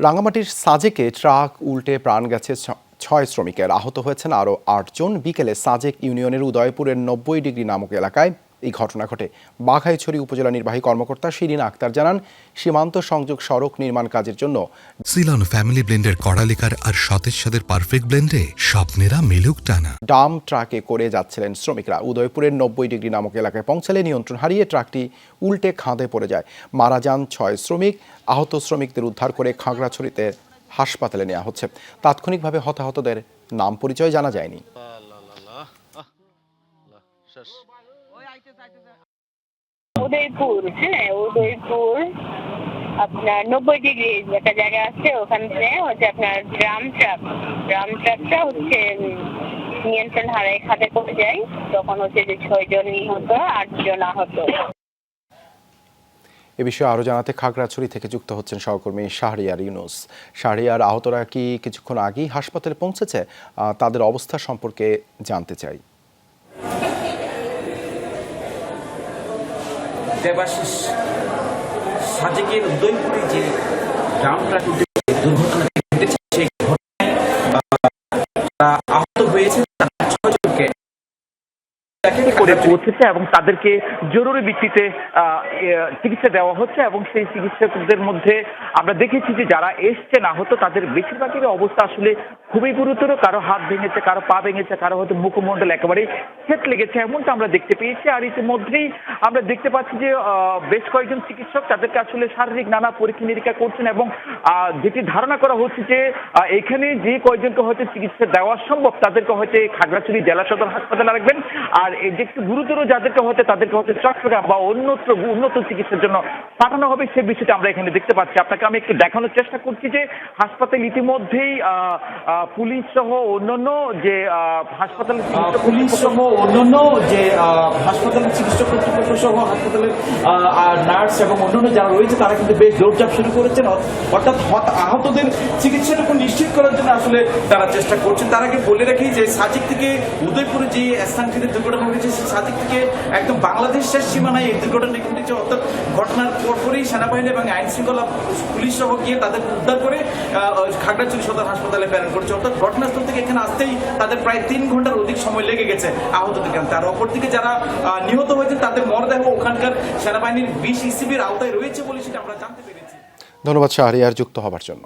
রাঙামাটির সাজেকে ট্রাক উল্টে প্রাণ গেছে ৬ শ্রমিকের, আহত হয়েছেন আরও ৮ জন। বিকেলে সাজেক ইউনিয়নের উদয়পুরের ৯০ ডিগ্রি নামক এলাকায় এই ঘটনা ঘটে। বাঘাইছড়ি উপজেলা নির্বাহী কর্মকর্তা শিরিন আক্তার জানান, সীমান্ত সংযোগ সড়ক নির্মাণ কাজের জন্য সিলন ফ্যামিলি ব্লেন্ডের কড়ালিকার আর সতেজ সাদের পারফেক্ট ব্লেন্ডে স্বপ্নেরা মেলুক টানা। ডাম ট্রাকে করে যাচ্ছিলেন শ্রমিকরা। উদয়পুরের ৯০ ডিগ্রি নামক এলাকায় পৌঁছালে নিয়ন্ত্রণ হারিয়ে ট্রাকটি উল্টে খাদে পড়ে যায়। মারা যান ৬ শ্রমিক। আহত শ্রমিকদের উদ্ধার করে খাগড়াছড়িতে হাসপাতালে নেওয়া হচ্ছে। তাৎক্ষণিকভাবে হতাহতদের নাম পরিচয় জানা যায়নি। উদয়পুর উদয়পুর আপনার ৯০ ডিগ্রি একটা জায়গা আছে, ওখান থেকে হচ্ছে আপনার ড্রাম ট্রাকটা হচ্ছে নিয়ন্ত্রণ হারায় খাদে পড়ে যায়। তখন হচ্ছে যে ৬ জন নিহত, ৮ জন আহত। এ বিষয়ে আরও জানাতে খাগড়াছড়ি থেকে যুক্ত হচ্ছেন সহকর্মী শাহরিয়ার ইউনুস। শাহরিয়ার, আহতরা কি কিছুক্ষণ আগেই হাসপাতালে পৌঁছেছে? তাদের অবস্থা সম্পর্কে জানতে চাই। দেবাশিস, সাজেকের উদয়পুরে যে ড্রাম ট্রাক দুর্ঘটনা ঘটেছে সেই ঘটনায় আহত হয়েছে ৬ জনকে করে পৌঁছেছে এবং তাদেরকে জরুরি ভিত্তিতে চিকিৎসা দেওয়া হচ্ছে। এবং সেই চিকিৎসকদের মধ্যে আমরা দেখেছি যে যারা এসছেন আহত, তাদের বেশিরভাগের অবস্থা আসলে খুবই গুরুতর। কারো হাত ভেঙেছে, কারো পা ভেঙেছে, কারো হয়তো মুখমণ্ডল একেবারে ছেদ লেগেছে, এমনটা আমরা দেখতে পেয়েছি। আর ইতিমধ্যেই আমরা দেখতে পাচ্ছি যে বেশ কয়েকজন চিকিৎসক তাদেরকে আসলে শারীরিক নানা পরীক্ষা নিরীক্ষা করছেন এবং যেটি ধারণা করা হচ্ছে যে এখানে যে কয়েকজনকে হয়তো চিকিৎসা দেওয়া সম্ভব তাদেরকে হয়তো খাগড়াছড়ি জেলা সদর হাসপাতালে রাখবেন। আর এই যে একটু গুরুতর যাদেরকে হয়তো তাদেরকে হয়তো চট্টগ্রাম বা অন্যত্র উন্নত চিকিৎসার জন্য পাঠানো হবে, সে বিষয়টা আমরা এখানে দেখতে পাচ্ছি। আপনাকে আমি একটু দেখানোর চেষ্টা করছি যে হাসপাতাল ইতিমধ্যেই পুলিশ সহ অন্যান্য যে হাসপাতালের চিকিৎসক কর্তৃপক্ষ সহ হাসপাতালের নার্স এবং অন্যান্য যারা রয়েছে তারা কিন্তু বেশ দৌড়ঝাঁপ শুরু করেছেন। অর্থাৎ আহতদের চিকিৎসাটুকু নিশ্চিত করার জন্য আসলে তারা চেষ্টা করছেন। তার আগে বলে রাখি যে সাজেক থেকে উদয়পুরে যে স্থানটিতে দুর্ঘটনা ঘটেছে, সাজেক থেকে একদম বাংলাদেশ শেষ সীমানায় এই দুর্ঘটনা ঘটেছে। অর্থাৎ ঘটনার পরপরই সেনাবাহিনী এবং আইন শৃঙ্খলা পুলিশ সহ গিয়ে তাদের উদ্ধার করে খাগড়াছড়ি সদর হাসপাতালে প্রেরণ করেছে। অর্থাৎ ঘটনাস্থল থেকে এখানে আসতেই তাদের প্রায় ৩ ঘন্টার অধিক সময় লেগে গেছে আহতদের আনতে। আর অপরদিকে যারা নিহত হয়েছে তাদের মরদেহ ওখানকার সেনাবাহিনীর ২০ ইসিবির আওতায় রয়েছে বলে সেটা আমরা জানতে পেরেছি। ধন্যবাদ শাহরিয়ার যুক্ত হবার জন্য।